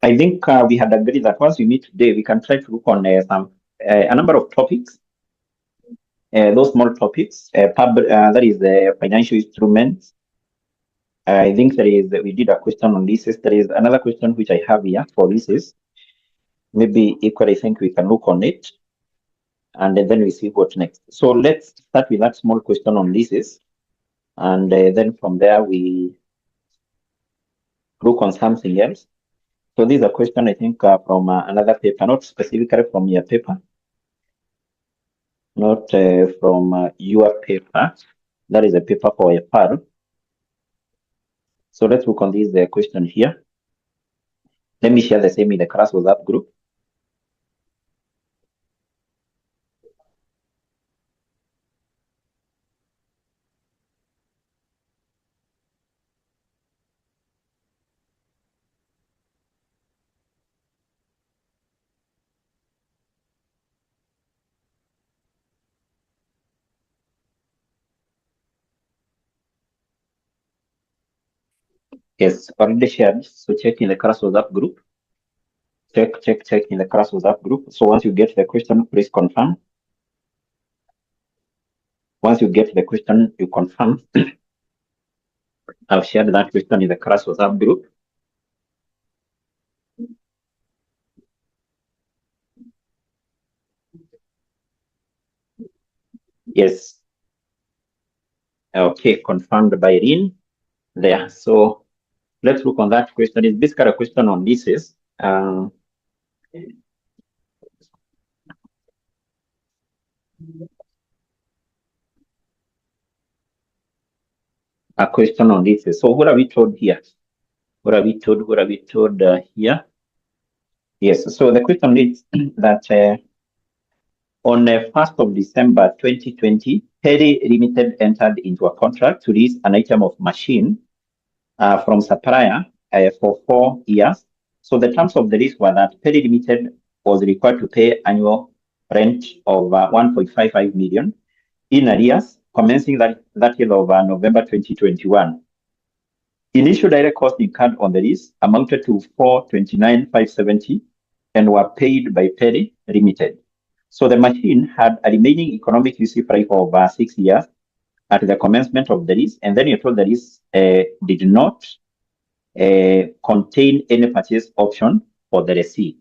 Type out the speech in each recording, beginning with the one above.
I think we had agreed that once we meet today, we can try to look on a number of topics. Those small topics, that is the financial instruments. I think we did a question on leases. There is another question which I have here for leases. Maybe equally, I think we can look on it, and then we see what next. So let's start with that small question on leases, and then from there we look on something else. So this is a question, I think, from another paper, not specifically from your paper, not from your paper. That is a paper for a PAR. So let's look on this question here. Let me share the same in the class WhatsApp group. Yes, already shared. So check in the class WhatsApp group. Check in the class WhatsApp group. So once you get the question, please confirm. Once you get the question, you confirm. I've shared that question in the class WhatsApp group. Yes. Okay, confirmed by Rin there. So let's look on that question. It's basically a question on leases. A question on leases. So what are we told here? What are we told here? Yes, so the question is that on the 1st of December 2020, Perry Limited entered into a contract to lease an item of machine from supplier for 4 years. So the terms of the lease were that Perry Limited was required to pay annual rent of 1.55 million in arrears, commencing that year of November 2021. Initial direct costs incurred on the lease amounted to 429,570 and were paid by Perry Limited. So the machine had a remaining economic useful life of 6 years at the commencement of the lease, and then you're told the lease did not contain any purchase option for the lessee.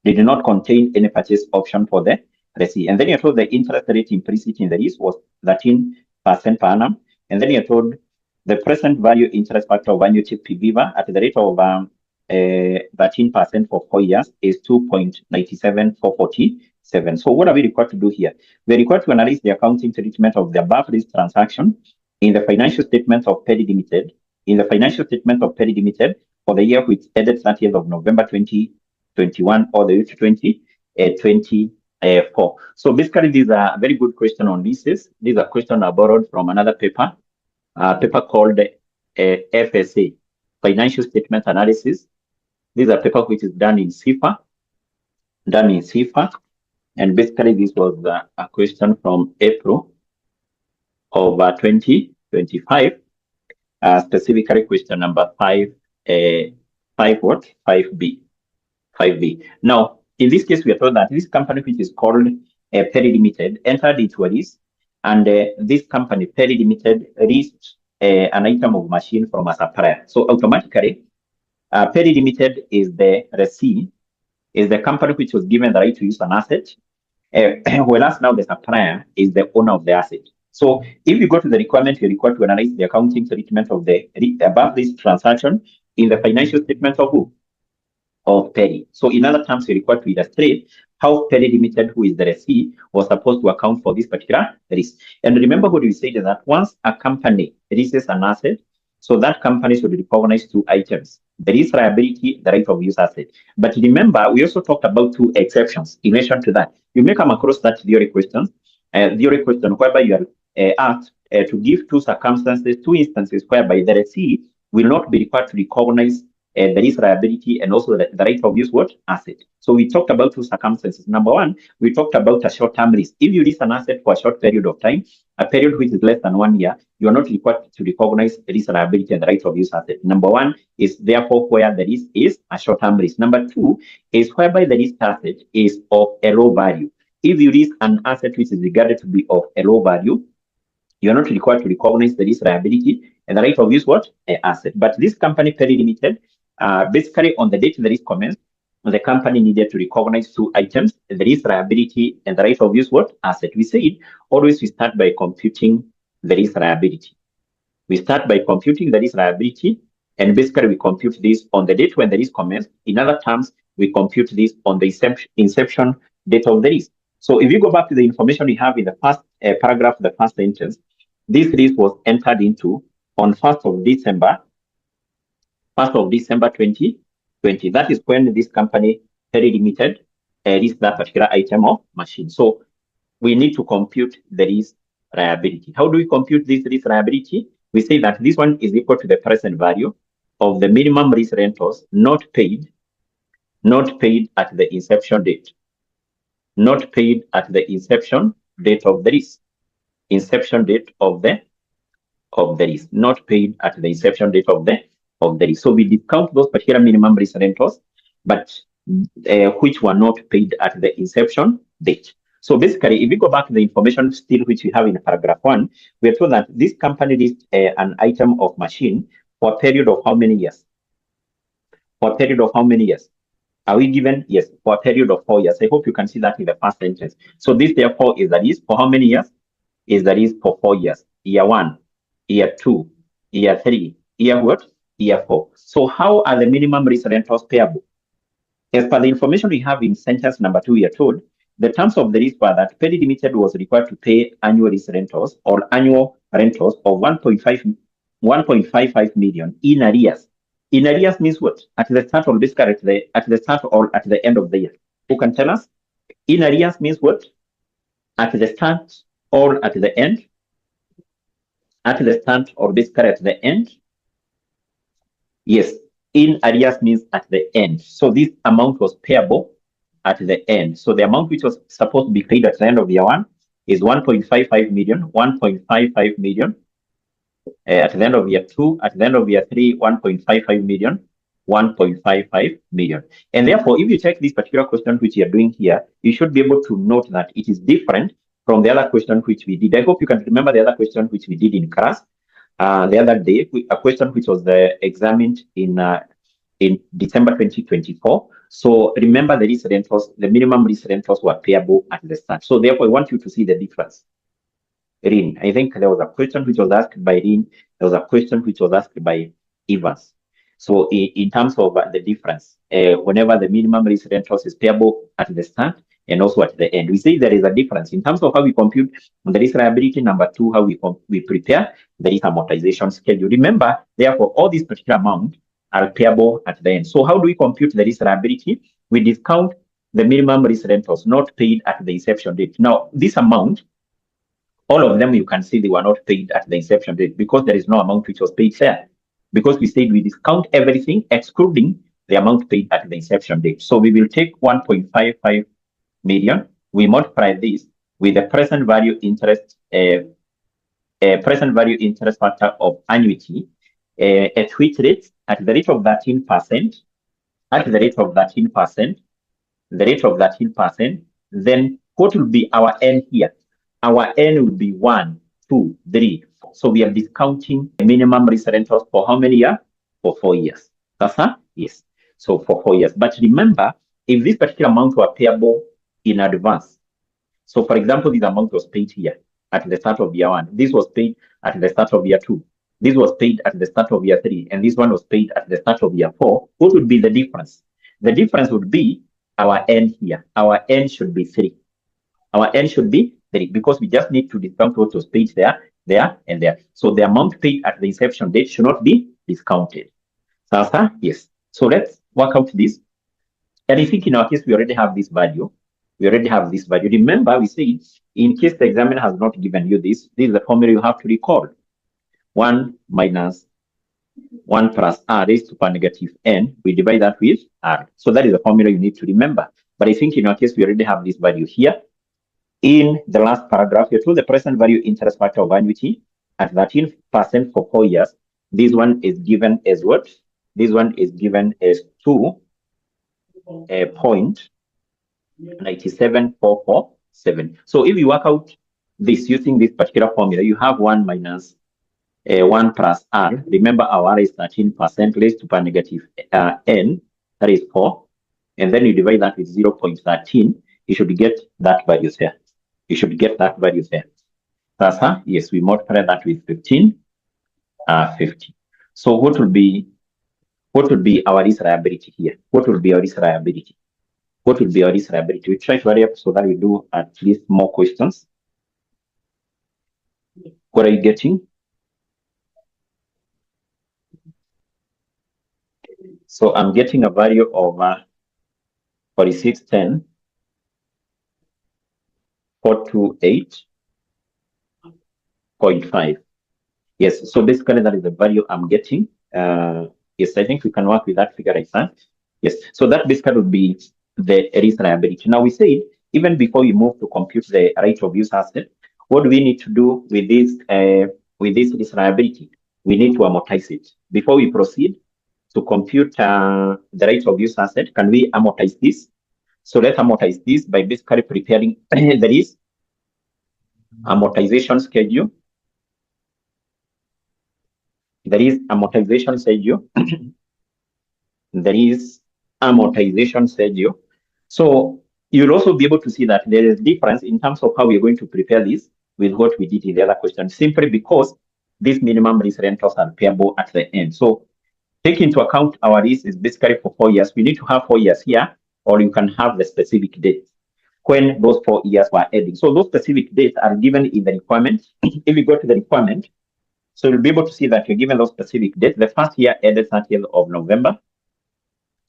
They did not contain any purchase option for the lessee. And then you're told the interest rate implicit in the lease was 13% per annum. And then you're told the present value interest factor of annual PBIVA at the rate of 13% for 4 years is 2.97447. So what are we required to do here? We're required to analyze the accounting treatment of the above list transaction in the financial statements of Perry Limited, for the year which ended 30th of November 2021 or the year 2024. So basically, these are a very good question on leases. These are questions are borrowed from another paper, called FSA, Financial Statement Analysis. This is a paper which is done in CIFA. And basically, this was a question from April of 2025, specifically question number 5B. Now, in this case, we are told that this company, which is called Perry Limited, entered into a lease, and this company, Perry Limited, leased an item of machine from a supplier. So automatically, Perry Limited is the lessee, is the company which was given the right to use an asset, whereas now the supplier is the owner of the asset. So if you go to the requirement, you're required to analyze the accounting treatment of the above this transaction in the financial statement of who? Of Perry. So in other terms, you're required to illustrate how Perry Limited, who is the lessee, was supposed to account for this particular risk. And remember what we said is that once a company leases an asset, so that company should recognize 2 items. There is liability, the right of use asset. But remember, we also talked about 2 exceptions in relation to that. You may come across that theory question whereby you are asked to give 2 circumstances, 2 instances whereby the lessee will not be required to recognize there is liability and also the right of use what? Asset. So we talked about two circumstances. Number one, we talked about a short-term lease. If you lease an asset for a short period of time, a period which is less than 1 year, you are not required to recognize lease liability and the right of use asset. Number one is therefore where the lease is a short-term lease. Number two is whereby the leased asset is of a low value. If you lease an asset which is regarded to be of a low value, you are not required to recognize the lease liability and the right of use what? Asset. But this company, Perry Limited, basically on the date the lease commenced, the company needed to recognize two items, the lease liability and the right of use what? Asset. We said always we start by computing the lease liability. We start by computing the lease liability, and basically we compute this on the date when the lease commenced. In other terms, we compute this on the inception date of the lease. So if you go back to the information we have in the first paragraph, the first sentence, this lease was entered into on 1st of December 2020. That is when this company, Perry Limited, leased that particular item of machine. So we need to compute the lease liability. How do we compute this lease liability? We say that this one is equal to the present value of the minimum lease rentals not paid at the inception date. Not paid at the inception date of the lease. Inception date of the lease. Not paid at the inception date of the lease. So we discount those particular minimum lease rentals, but which were not paid at the inception date. So basically, if we go back to the information still which we have in paragraph 1, we are told that this company leased an item of machine for a period of how many years? For a period of how many years? Are we given? Yes, for a period of 4 years. I hope you can see that in the first sentence. So this therefore is the lease for how many years? Is the lease for 4 years. Year 1, year 2, year 3, year what? Year 4. So how are the minimum lease rentals payable? As per the information we have in sentence number 2, we are told the terms of the lease were that Perry Limited was required to pay annual lease rentals or annual rentals of 1.55 million in arrears. In arrears means what? At the start or basically at the start or at the end of the year. Who can tell us? In arrears means what? At the start or at the end? At the start or basically at the end? Yes. In arrears means at the end. So this amount was payable at the end. So the amount which was supposed to be paid at the end of year 1 is 1.55 million, 1.55 million. At the end of year 2, at the end of year 3, 1.55 million, 1.55 million. And therefore, if you check this particular question which you are doing here, you should be able to note that it is different from the other question which we did. I hope you can remember the other question which we did in class the other day, a question which was examined in December 2024. So remember the lease rentals, the minimum lease rentals were payable at the start. So therefore, I want you to see the difference. Rin, I think there was a question which was asked by Rin. There was a question which was asked by Evans. So in terms of the difference, whenever the minimum lease rentals is payable at the start and also at the end, we say there is a difference in terms of how we compute the lease liability. Number 2, how we prepare the lease amortization schedule. Remember, therefore, all these particular amounts are payable at the end. So how do we compute the lease liability? We discount the minimum lease rentals not paid at the inception date. Now, this amount, all of them, you can see they were not paid at the inception date because there is no amount which was paid there. Because we said we discount everything excluding the amount paid at the inception date. So we will take 1.55 million. We multiply this with the present value interest factor of annuity at which rate? At the rate of 13%. At the rate of 13%. The rate of 13%. Then what will be our N here? Our N will be 1, 2, 3, 4. So we are discounting the minimum lease rentals for how many years? For 4 years. Yes. So for 4 years. But remember, if this particular amount were payable in advance, so for example, this amount was paid here at the start of year 1. This was paid at the start of year 2. This was paid at the start of year 3. And this one was paid at the start of year 4. What would be the difference? The difference would be our N here. Our N should be 3. Our N should be 3 because we just need to discount what was paid there, and there. So the amount paid at the inception date should not be discounted. Yes. So let's work out this. And I think in our case, we already have this value. Remember, we say in case the examiner has not given you this is the formula you have to recall. 1 minus 1 plus r raised to power negative n, we divide that with r. So that is the formula you need to remember. But I think in our case, we already have this value here. In the last paragraph, you're told the present value interest factor of annuity at 13% for 4 years. This one is given as what? This one is given as 2.97447. So if you work out this using this particular formula, you have 1 minus 1 plus r. Remember, our r is 13% raised to power negative n, that is 4. And then you divide that with 0.13. You should get that value there. You should get that value there. Yes, we multiply that with 15, 50. So what would be our risk liability here? What would be our risk liability? What would be our risk liability? We try to hurry up so that we do at least more questions. What are you getting? So I'm getting a value of 4610, 428.5. Yes, so basically that is the value I'm getting. Yes, I think we can work with that figure right now. Yes, so that basically would be the risk liability. Now we said, even before we move to compute the right of use asset, what do we need to do with this risk liability? We need to amortize it. Before we proceed to compute the right of use asset, can we amortize this? So let's amortize this by basically preparing the risk amortization schedule. There is amortization schedule. There is amortization schedule. So you'll also be able to see that there is difference in terms of how we're going to prepare this with what we did in the other question, simply because these minimum risk rentals are payable at the end. So take into account our risk is basically for 4 years. We need to have 4 years here, or you can have the specific date when those 4 years were ending. So those specific dates are given in the requirement. If you go to the requirement, so you'll be able to see that you're given those specific dates. The first year ended 30th of November,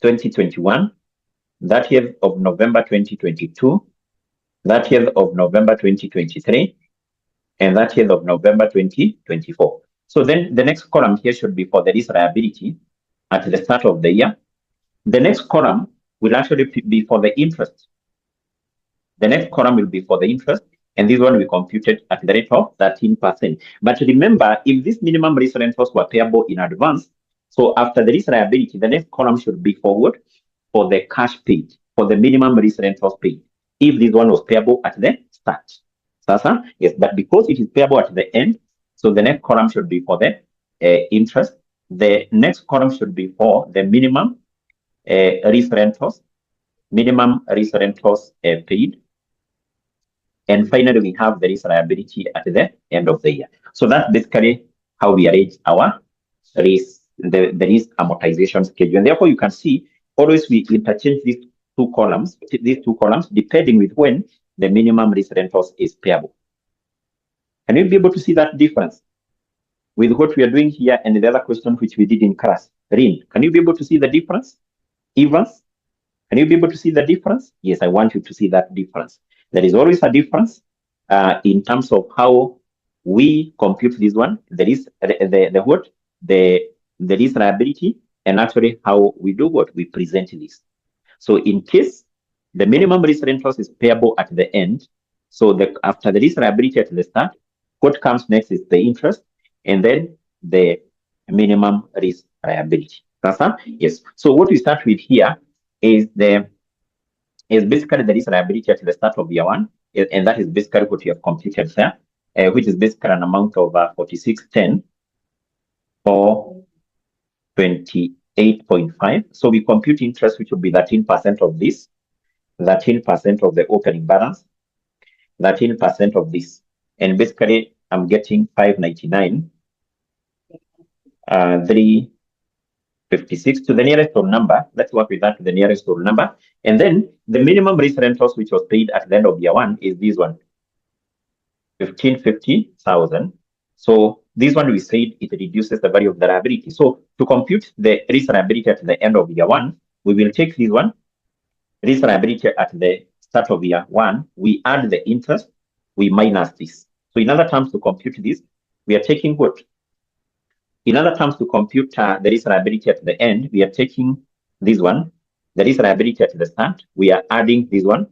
2021, 30th of November, 2022, 30th of November, 2023, and 30th of November, 2024. So then the next column here should be for the risk liability at the start of the year. The next column will actually be for the interest. The next column will be for the interest, and this one we computed at the rate of 13%. But remember, if these minimum risk rentals were payable in advance, so after the risk liability, the next column should be forward for the cash paid, for the minimum risk rentals paid, if this one was payable at the start. Yes, but because it is payable at the end, so the next column should be for the interest. The next column should be for the minimum risk rentals, paid. And finally, we have the risk liability at the end of the year. So that's basically how we arrange our risk, the risk amortization schedule. And therefore, you can see always we interchange these two columns, depending with when the minimum risk rentals is payable. Can you be able to see that difference with what we are doing here and the other question which we did in class? Rin, can you be able to see the difference? Evans, can you be able to see the difference? Yes, I want you to see that difference. There is always a difference in terms of how we compute this one. There is the risk liability, and actually how we do what we present this. So in case the minimum risk rentals is payable at the end, so after the risk liability at the start, what comes next is the interest, and then the minimum risk liability. Yes. So what we start with here is basically the risk liability at the start of year one, and that is basically what you have computed there, which is basically an amount of 4610 or 28.5. So we compute interest, which will be 13% of this, 13% of the opening balance, 13% of this, and basically I'm getting 599, 356 to the nearest whole number. Let's work with that to the nearest whole number. And then the minimum risk rentals, which was paid at the end of year one, is this one, 1550,000. So this one we said it reduces the value of the liability. So to compute the risk liability at the end of year one, we will take this one, risk liability at the start of year one, we add the interest, we minus this. So in other terms, to compute this, we are taking what? In other terms, to compute the risk liability at the end, we are taking this one, the risk liability at the start, we are adding this one,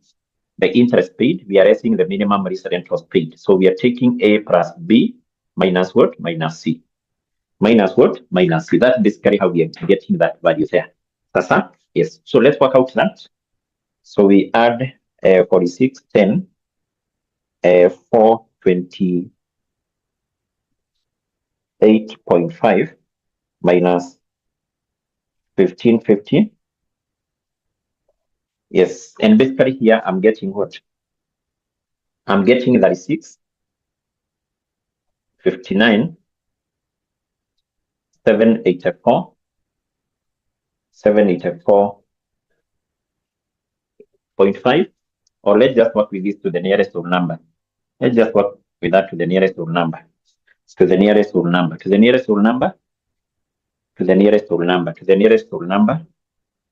the interest paid, we are raising the minimum risk rentals paid. So we are taking A plus B minus what? Minus C. Minus what? Minus C. That's basically how we are getting that value there. Sasa? Yes. So let's work out that. So we add 46, 10, 428.5 minus 1550. Yes, and basically here I'm getting what? I'm getting 36, 59, 784, 784.5, or let's just work with this to the nearest whole number. Let's just work with that to the nearest whole number. To the nearest whole number, to the nearest whole number, to the nearest whole number, to the nearest whole number.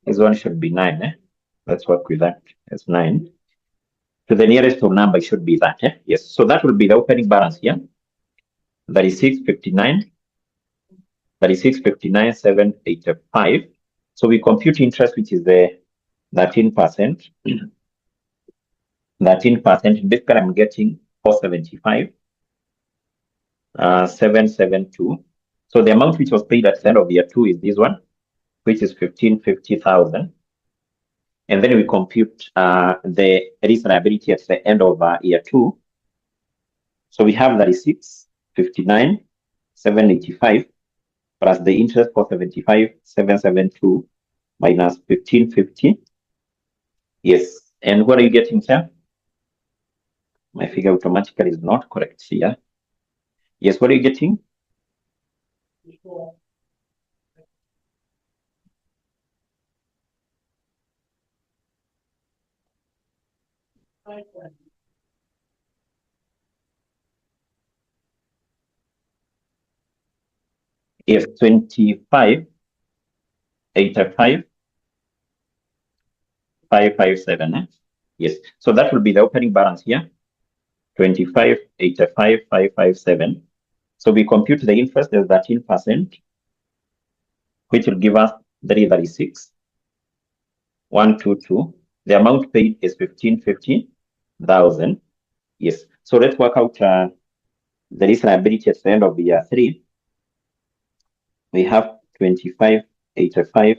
This one should be 9. Eh? Let's work with that. It's 9. To the nearest whole number should be that. Eh? Yes. So that will be the opening balance here. 3659, 3659, 785. So we compute interest, which is the 13%. 13%. Basically, I'm getting 475, 772. So the amount which was paid at the end of year 2 is this one, which is 1550,000. And then we compute the risk liability at the end of year 2. So we have 36, 59, 785 plus the interest for 75, 772 minus 1550. Yes. And what are you getting here? My figure automatically is not correct here. Yes, what are you getting? Yes, 25, 85, 557. Eh? Yes, so that will be the opening balance here. 25, 85, 557. So we compute the interest as 13%, which will give us 336, 122. The amount paid is 1550,000. Yes. So let's work out the risk liability at the end of year 3. We have 25, 85,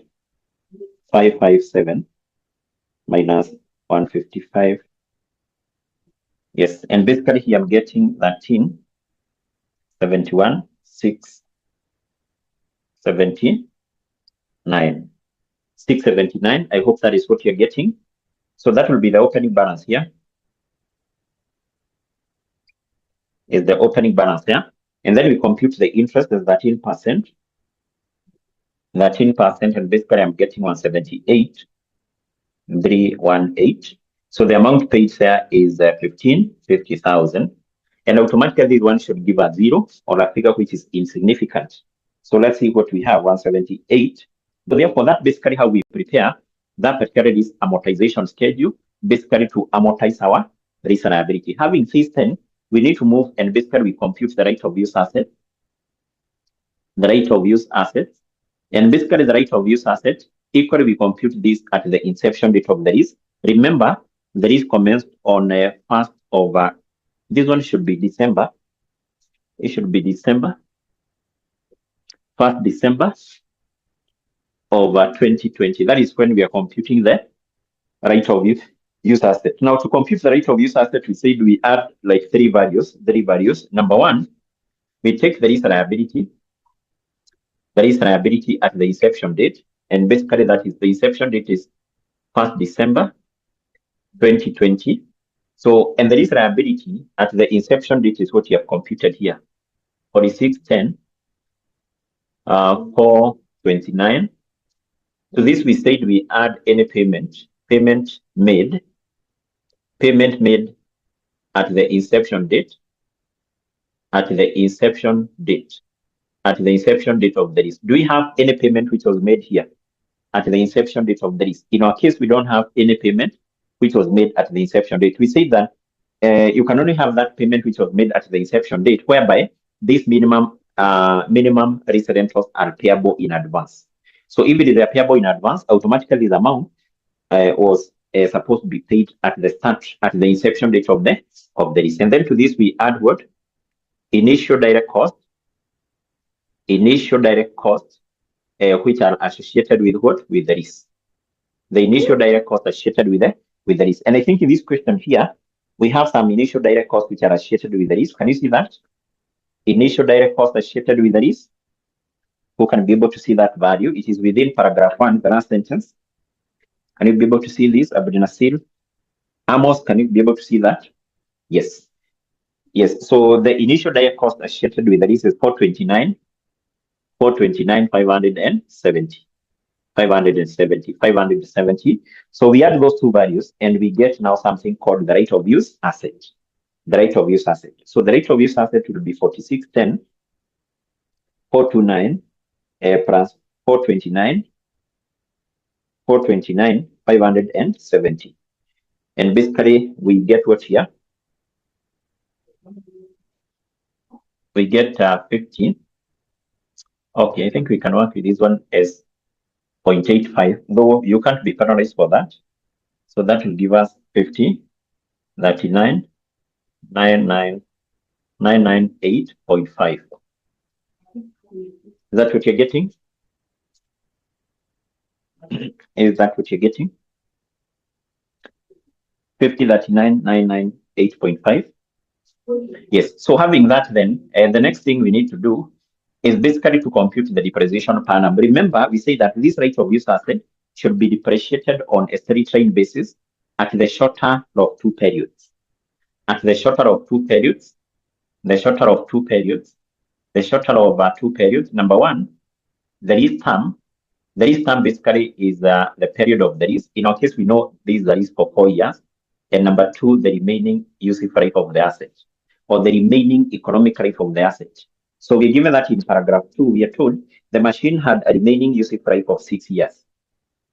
557 minus 155. Yes, and basically here I'm getting 13, 71, 679. 679. I hope that is what you're getting. So that will be the opening balance here. Is the opening balance here. And then we compute the interest as 13%. 13%, and basically I'm getting 178,318. So the amount paid there is 1550,000. And automatically this one should give a 0 or a figure which is insignificant. So let's see what we have, 178. So therefore, that's basically how we prepare that particular risk amortization schedule, basically to amortize our risk liability. Having this 10, we need to move and basically we compute the right of use asset. The right of use assets. And basically the right of use asset, equally we compute this at the inception date of the risk. Remember, the risk commenced on 1st of, this one should be December. It should be December. 1st December of 2020. That is when we are computing the right of use asset. Now, to compute the right of use asset, we said we add like three values. Number one, we take the risk liability. The risk liability at the inception date. And basically that is the inception date is 1st December 2020. So, and the risk liability at the inception date is what you have computed here. 4610, 429. To this we said we add any payment made at the inception date, at the inception date of the risk. Do we have any payment which was made here at the inception date of the risk? In our case, we don't have any payment which was made at the inception date. We say that you can only have that payment which was made at the inception date, whereby this minimum minimum risk rentals are payable in advance. So if it is payable in advance, automatically the amount was supposed to be paid at the start, at the inception date of the lease. And then to this we add what? Initial direct costs, which are associated with what? With the lease. The initial direct costs associated with the lease. And I think in this question here, we have some initial direct costs which are associated with the lease. Can you see that? Initial direct costs associated with the lease. Who can be able to see that value? It is within paragraph 1, the last sentence. Can you be able to see this? Abdinasil? Amos, can you be able to see that? Yes. Yes. So the initial direct cost associated with the lease is 570. So we add those two values and we get now something called the right of use asset. The right of use asset. So the right of use asset will be 4610, 429 plus 429, 570. And basically we get what here? We get 15. Okay, I think we can work with this one as 0.85, though you can't be penalized for that. So that will give us 50, 39, 998.5. Is that what you're getting? Is that what you're getting? 50, 39, 998.5. Yes. So having that, then, the next thing we need to do is basically to compute the depreciation per annum. Remember, we say that this right of use asset should be depreciated on a straight-line basis at the shorter of two periods. At the shorter of two periods, number one, the lease term. The lease term basically is the period of the lease. In our case, we know this is the lease for 4 years. And number two, the remaining useful life of the asset, or the remaining economic life of the asset. So we're given that in paragraph 2, we are told the machine had a remaining useful life of 6 years.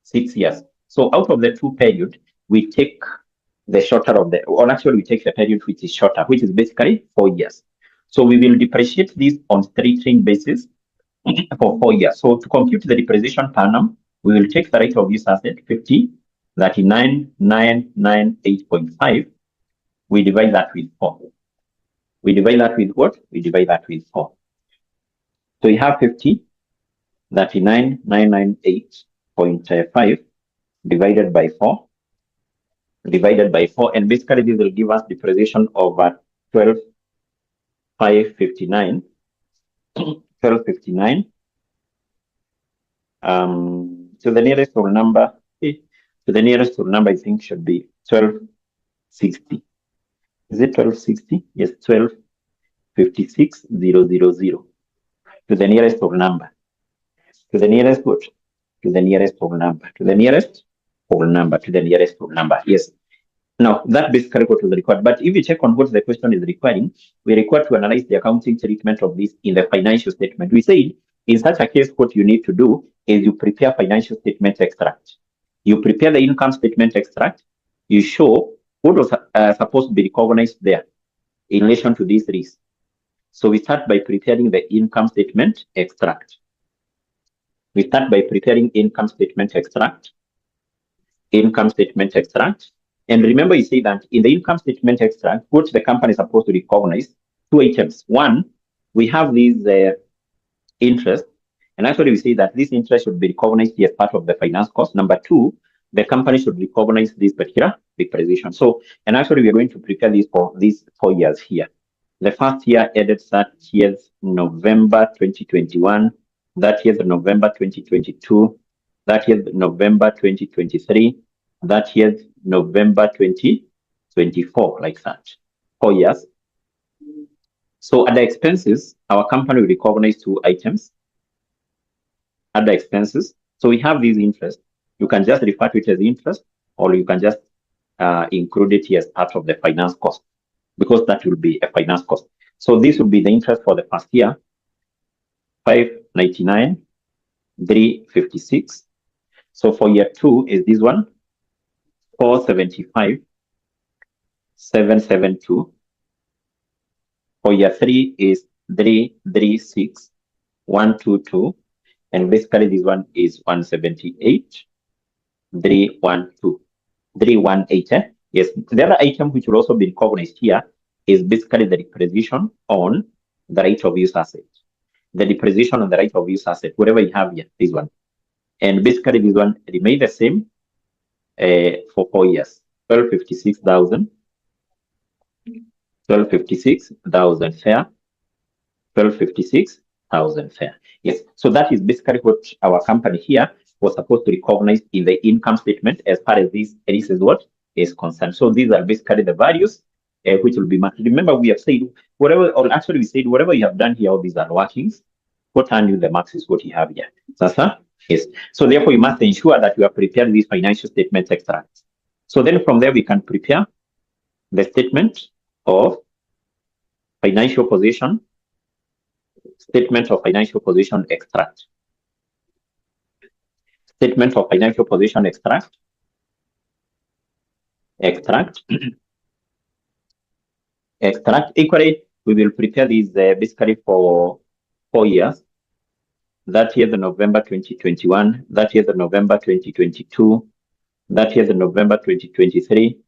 6 years. So out of the two period, we take the shorter of the, or actually we take the period which is shorter, which is basically 4 years. So we will depreciate this on straight-line basis for 4 years. So to compute the depreciation per annum, we will take the right of use asset 50, 39,998.5. We divide that with 4. We divide that with what? We divide that with 4. So we have 50, 39,998.5 divided by 4. And basically this will give us depreciation of 12,559. 1259 to the nearest whole number. To the nearest whole number, I think should be 1260. Is it 1260? Yes, 1256,000. To the nearest whole number. To the nearest what? To the nearest whole number. To the nearest whole number. To the nearest whole number. Yes. Now, that basically what is required. But if you check on what the question is requiring, we require to analyze the accounting treatment of this in the financial statement. We said, in such a case, what you need to do is you prepare financial statement extract. You prepare the income statement extract. You show what was supposed to be recognized there in relation to this risk. So we start by preparing the income statement extract. Income statement extract. And remember, you say that in the income statement extract, what the company is supposed to recognize, two items. One, we have these interest, and actually we say that this interest should be recognized as part of the finance cost. Number two, the company should recognize this particular depreciation. So, and actually we are going to prepare this for these 4 years here. The first year ended that year's November 2021, that year's November 2022, that year's November 2023, that year's November 2024, like that, 4 years. So at the expenses, our company will recognize two items. At the expenses, so we have these interest. You can just refer to it as interest, or you can just include it here as part of the finance cost, because that will be a finance cost. So this will be the interest for the first year, 599, 356. So for year 2 is this one, 475, 772. For year 3 is 336 122, and basically this one is 178 312 318. Yes, the other item which will also be recognized here is basically the depreciation on the right of use asset. The depreciation on the right of use asset, whatever you have here, this one. And basically this one remains the same for 4 years. 1256,000, 1256,000 fair, 1256,000 fair. Yes, so that is basically what our company here was supposed to recognize in the income statement as far as this is what is concerned. So these are basically the values which will be marked. Remember, we have said whatever, or actually we said whatever you have done here, all these are workings. What earn you the max is what you have here. Sasa? Yes. So therefore, you must ensure that you have prepared these financial statement extracts. So then from there, we can prepare the statement of financial position, statement of financial position extract. Statement of financial position extract. Extract. Equally, we will prepare these basically for 4 years. That year, the November 2021. That year, the November 2022. That year, the November 2023.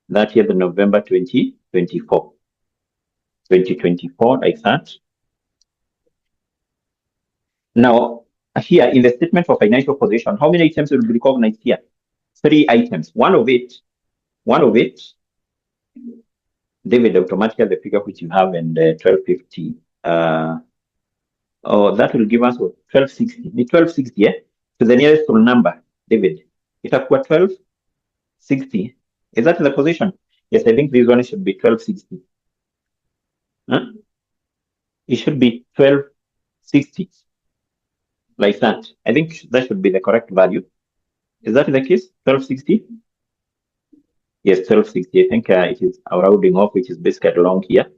That year, the November 2024. 2024, like that. Now, here in the statement of financial position, how many items will be recognized here? 3 items. One of it, David, automatically the figure which you have in the 1250. That will give us 1260. The 1260, yeah? To the nearest whole number, David. It has 1260. Is that the position? Yes, I think this one should be 1260. Huh? It should be 1260. Like that. I think that should be the correct value. Is that the case? 1260? Yes, 1260. I think it is our rounding off, which is basically along here.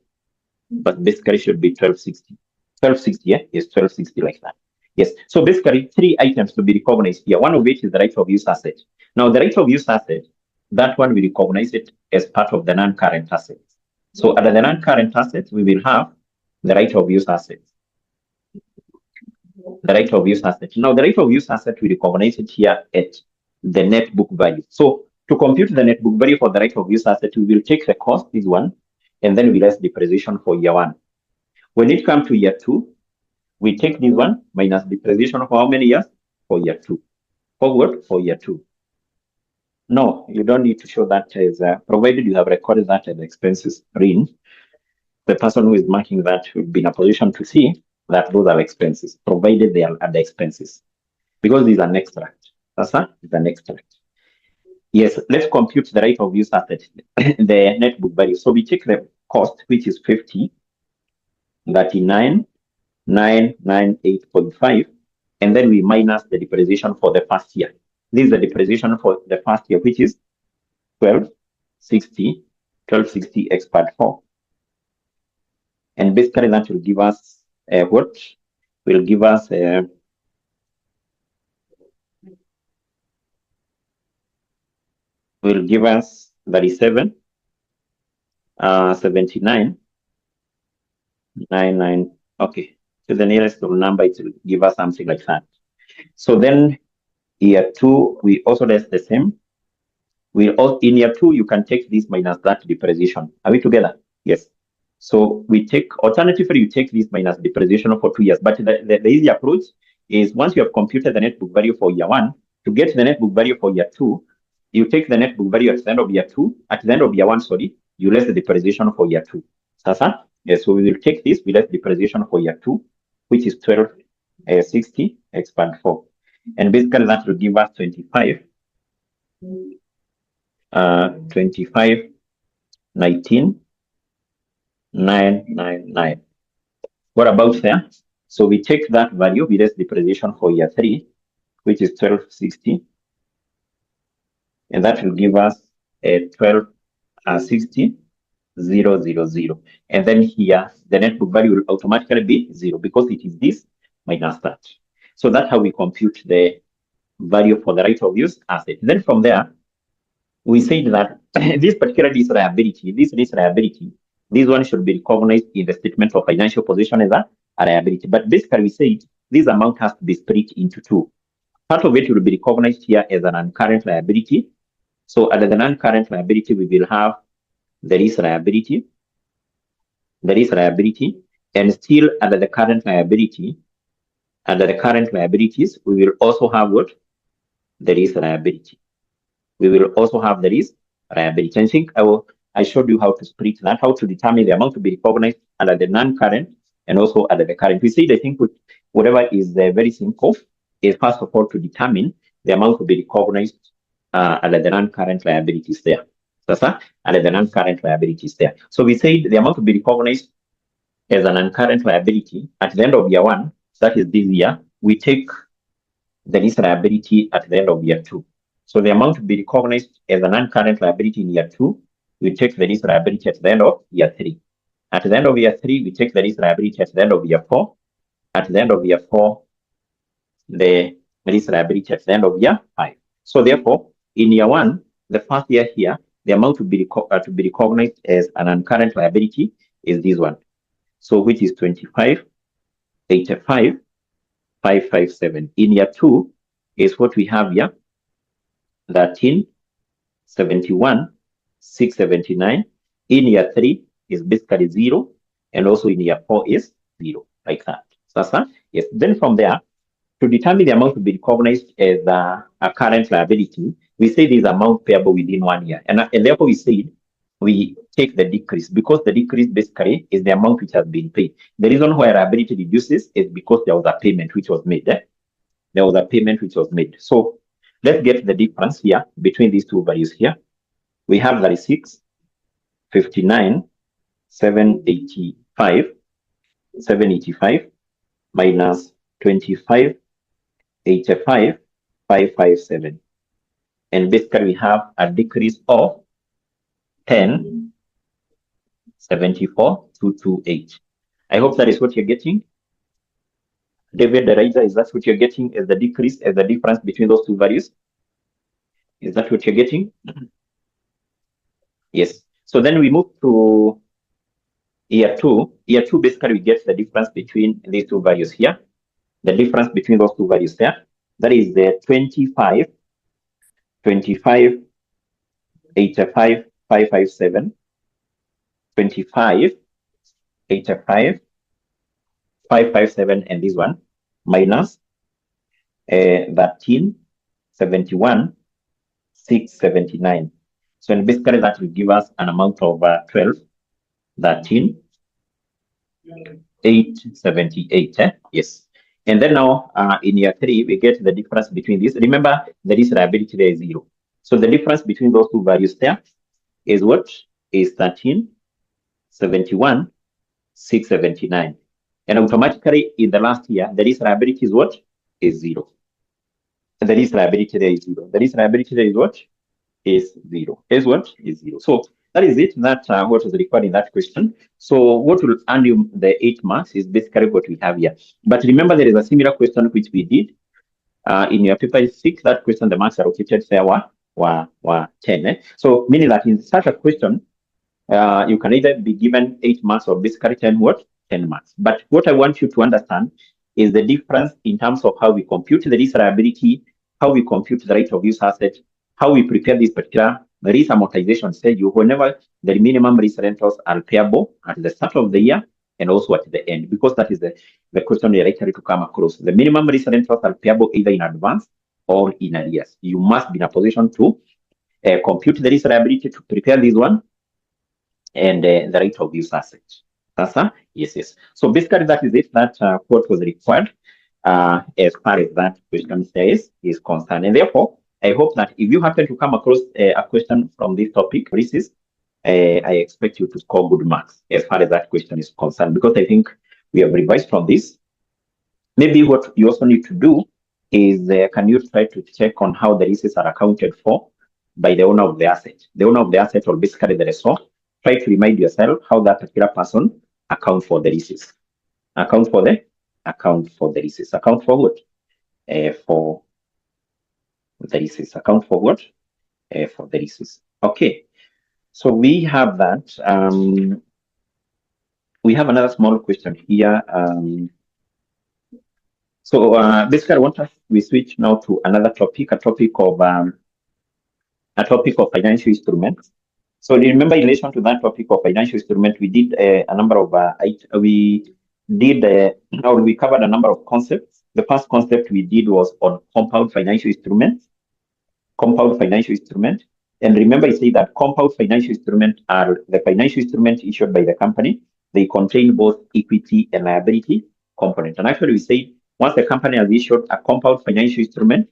But basically should be 1260. 1260, yeah? Yes, 1260 like that. Yes. So basically 3 items to be recognized here. One of which is the right of use asset. Now the right of use asset, that one we recognize it as part of the non-current assets. So under the non-current assets, we will have the right of use assets. The right of use asset. Now the right of use asset, we recognize it here at the net book value. So to compute the net book value for the right of use asset, we will take the cost, this one, and then we less depreciation for year 1. When it comes to year 2, we take this one minus depreciation for how many years? For year 2. For what? For year 2. No, you don't need to show that as provided you have recorded that as expenses. RIN, the person who is marking that will be in a position to see that those are expenses, provided they are at the expenses, because these are an extract. That's an extract. Yes, let's compute the right of use asset, the net book value. So we take the cost, which is 39,998.5, and then we minus the depreciation for the first year. This is the depreciation for the first year, which is 1260 x part 4. And basically that will give us what? Will give us will give us 37 79 99. Okay, to the nearest number it will give us something like that. So then year 2 we also do the same. In year 2 you can take this minus that depreciation. Are we together? Yes. So we take, alternatively, you take this minus depreciation for 2 years. But the easy approach is once you have computed the net book value for year 1, to get the net book value for year 2, you take the net book value at the end of year 2, at the end of year 1, sorry, you less the depreciation for year 2. Sasa? Yes, so we will take this, we less depreciation for year 2, which is 1260 x part 4. And basically that will give us 25,19,999. What about there? So we take that value, we less depreciation for year 3, which is 1260, and that will give us a 1260,000. And then here the net book value will automatically be 0 because it is this minus that. So that's how we compute the value for the right of use asset. Then from there, we said that this particular lease liability This one should be recognized in the statement of financial position as a liability. But basically, we said this amount has to be split into two. Part of it will be recognized here as an non-current liability. So under the non-current liability, we will have the lease liability, and still under the current liability, under the current liabilities, we will also have what? The lease liability. We will also have the lease liability. I think I showed you how to split that, how to determine the amount to be recognized under the non-current and also under the current. We said, I think, whatever is very simple is first of all to determine the amount to be recognized under the non-current liabilities there. Under the non-current liabilities there. So we said the amount to be recognized as a non-current liability at the end of year one, that is this year, we take the lease liability at the end of year two. So the amount to be recognized as a non-current liability in year two, we take the lease liability at the end of year three. At the end of year three, we take the lease liability at the end of year four. At the end of year four, the lease liability at the end of year five. So therefore, in year one, the first year here, the amount to be recognized as a non-current liability is this one. So which is 25,85,557. In year two is what we have here, 13,71,679. In year three is basically 0, and also in year four is 0, like that. Yes. Then from there, to determine the amount to be recognized as a current liability, we say this amount payable within 1 year, and therefore we said we take the decrease, because the decrease basically is the amount which has been paid. The reason why liability reduces is because there was a payment which was made. There was a payment which was made. So let's get the difference here between these two values here. We have 36, 59, 785 minus 25, 85, 557. And basically we have a decrease of 10, 74, 228. I hope that is what you're getting. David, the writer, is that what you're getting as the decrease, as the difference between those two values? Is that what you're getting? Yes. So then we move to year two. Year two, basically we get the difference between these two values here. The difference between those two values there. That is the 25, 85, 557, 25, 85, 557, and this one, minus 13, 71, 679. So and basically that will give us an amount of 12, 13, 878. Yes. And then now in year three, we get the difference between this. Remember, the lease liability there is 0. So the difference between those two values there is what? Is 13, 71, 679. And automatically in the last year, the lease liability is what? Is 0. And the lease liability there is 0. The lease liability there is what? Is 0. Is what? Is 0. So that is it. That what was required in that question. So what will earn you the 8 marks is basically what we have here. But remember, there is a similar question which we did in your paper 6. That question, the marks allocated there were 10. So meaning that in such a question, you can either be given 8 marks or basically 10 marks. But what I want you to understand is the difference in terms of how we compute the lease liability, how we compute the right of use asset, how we prepare this particular lease amortization schedule whenever the minimum lease rentals are payable at the start of the year and also at the end, because that is the question you're likely to come across. The minimum lease rentals are payable either in advance or in arrears. You must be in a position to compute the lease liability, to prepare this one, and the right of use asset. Yes. So basically that is it. That what was required as far as that question is concerned. And therefore, I hope that if you happen to come across a question from this topic, I expect you to score good marks as far as that question is concerned, because I think we have revised from this. Maybe what you also need to do is, can you try to check on how the leases are accounted for by the owner of the asset? The owner of the asset, or basically the lessor. Try to remind yourself how that particular person account for the leases. Account for the leases. Account for what? For the leases. Account for what? For the leases. Okay. So we have that. we have another small question here. Basically, I want us we switch now to another topic, a topic of financial instruments. So remember, in relation to that topic of financial instrument, we did a number of we covered a number of concepts. The first concept we did was on compound financial instruments. Compound financial instrument. And remember, I say that compound financial instruments are the financial instruments issued by the company. They contain both equity and liability component. And actually, we say once the company has issued a compound financial instrument,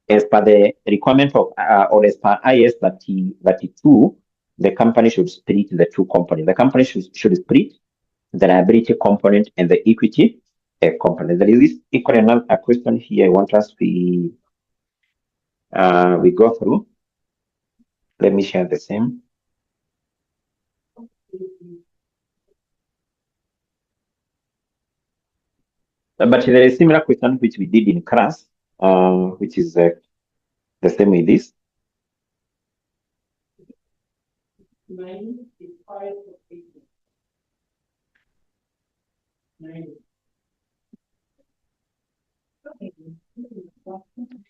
as per the requirement of or as per IAS 32, the company should split the two components. The company should split the liability component and the equity component. There is this equally a question here I want us we go through. Let me share the same. But there is a similar question which we did in class, which is the same with this.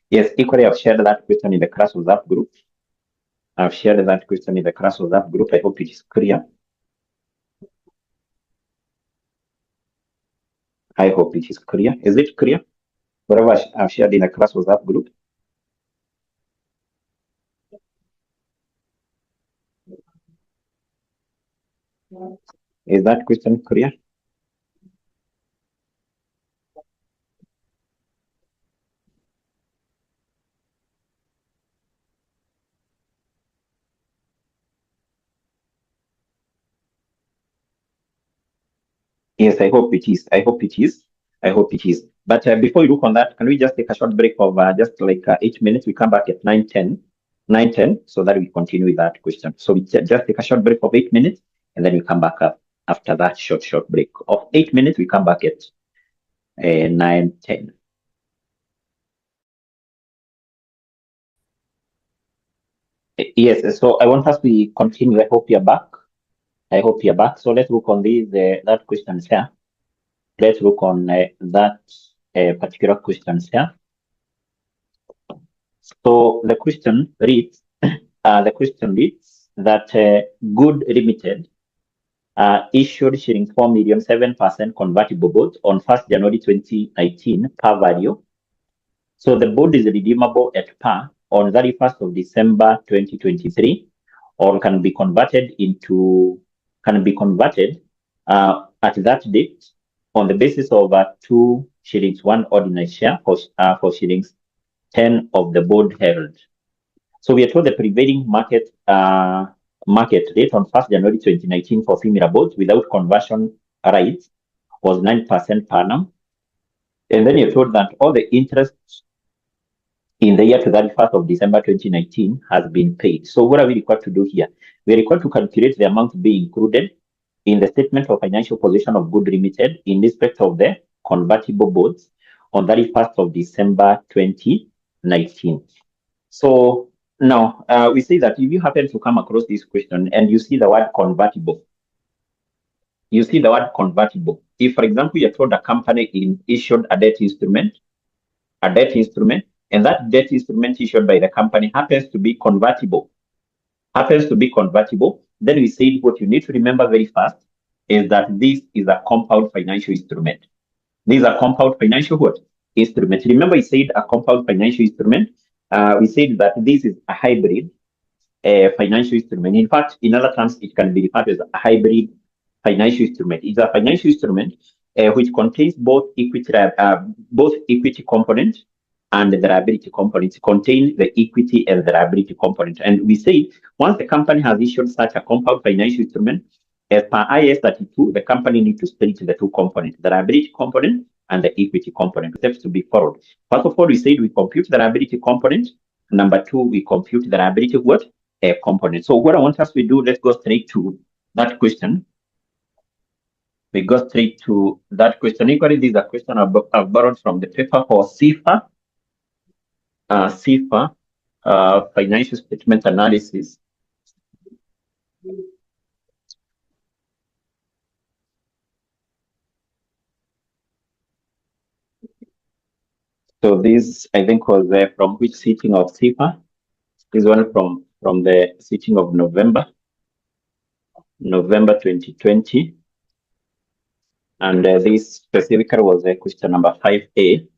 Yes, equally, I've shared that question in the class WhatsApp group. I've shared that question in the class WhatsApp group. I hope it is clear. I hope it is clear. Is it clear? Whatever I've shared in the class WhatsApp group. Is that question clear? Yes, I hope it is. I hope it is. I hope it is. But before we look on that, can we just take a short break of just like 8 minutes? We come back at 9:10, so that we continue with that question. So we just take a short break of 8 minutes, and then we come back up after that short break of 8 minutes. We come back at 9:10. Yes, so I want us to continue. I hope you're back. I hope you're back. So let's look on that question here. Let's look on that particular question here. So the question reads, that Good Limited issued shilling 4 million 7% convertible bonds on 1st January 2019 par value. So the bond is redeemable at par on 31st of December 2023, or can be converted at that date on the basis of 2 shillings 1 ordinary share for shillings 10 of the bond held. So we are told the prevailing market rate on 1st January 2019 for similar bonds without conversion rights was 9% per annum. And then you're told that all the interest in the year to 31st of December 2019 has been paid. So what are we required to do here? We are required to calculate the amount being included in the statement of financial position of Good Limited in respect of the convertible bonds on 31st of December 2019. So now we say that if you happen to come across this question and you see the word convertible, if, for example, you're told a company issued a debt instrument, and that debt instrument issued by the company happens to be convertible, then we said what you need to remember very fast is that this is a compound financial instrument. This is a compound financial instrument. Remember, I said a compound financial instrument. We said that this is a hybrid financial instrument. In fact, in other terms, it can be referred as a hybrid financial instrument. It's a financial instrument which contains both equity component and the liability component. It contains the equity and the liability component. And we say once the company has issued such a compound financial instrument, as per IAS 32, the company needs to split the two components, the liability component and the equity component. Steps to be followed. First of all, we said we compute the liability component. Number 2, we compute the liability component. So what I want us to do, let's go straight to that question. We go straight to that question. Equally, this is a question I've borrowed from the paper for CFA. Financial statement analysis. So this, I think, was from which sitting of SIPA? This one from the sitting of November 2020. And this specifically was question number 5A.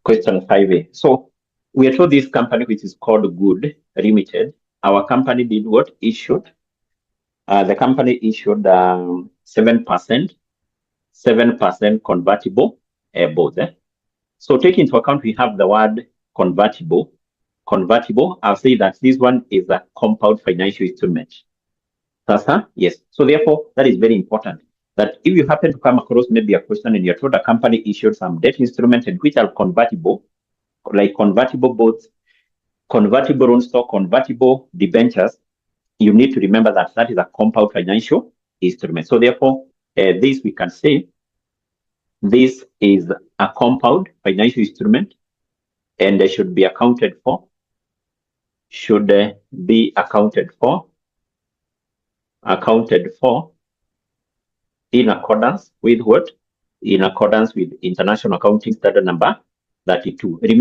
Question 5A. So we are told this company, which is called Good Limited, our company did what? Issued. The company issued 7% convertible bonds. So take into account we have the word convertible. Convertible, I'll say that this one is a compound financial instrument. Yes. So therefore, that is very important. That if you happen to come across maybe a question and you're told a company issued some debt instruments and which are convertible, like convertible bonds, convertible loan stock, convertible debentures, you need to remember that that is a compound financial instrument. So therefore, this we can say this is a compound financial instrument and they should be accounted for. Should be accounted for in accordance with what? In accordance with International Accounting Standard number 32. Remember